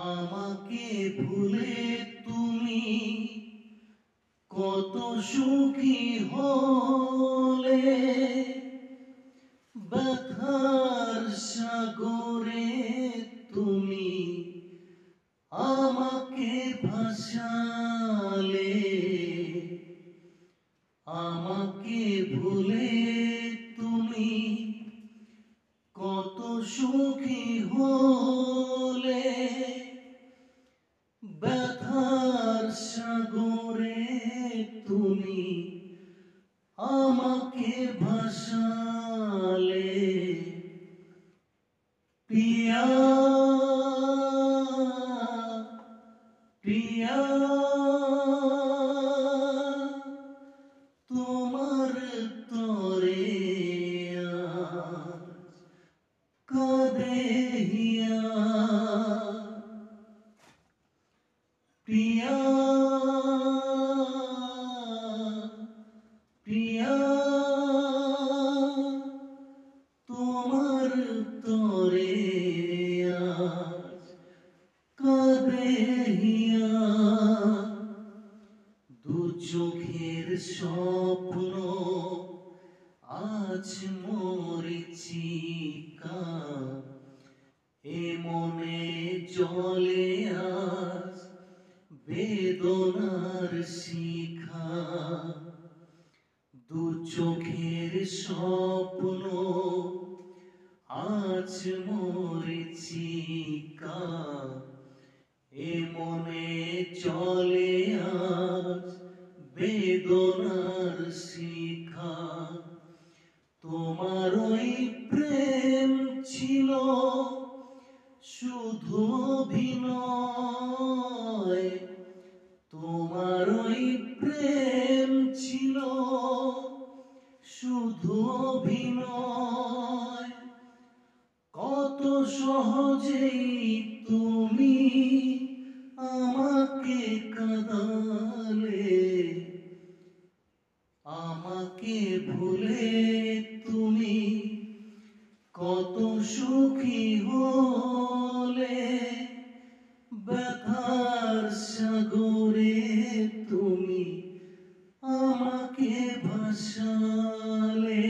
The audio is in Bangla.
আমাকে ভুলে তুমি কত সুখী হলে, ব্যথার সাগরে তুমি আমাকে ভাসালে। আমাকে ভুলে তুমি কত সুখী হলে, ব্যথার সাগরে তুমি আমাকে ভাসালে। পিয়া পিয়া তোমার তরে কাঁদে হিয়া। পিয়া পিয়া তোমার তরে কাঁদে হিয়া। দু চোখের স্বপ্ন আজ মরিচিকা, এ মনে জলে আজ বেদনার শিখা। দু চোখের স্বপ্ন আজ মরিচিকা, এ মনে চলে আজ বেদনার শিখা। তোমার ওই প্রেম ছিল শুধু অভিনয়, তোমার ওই প্রেম ছিল শুধু অভিনয়। কত সহজেই তুমি আমাকে কাঁদালে, আমাকে ভুলে তুমি কত সুখী হলে, ব্যথার সাগরে তুমি আমাকে ভাসালে।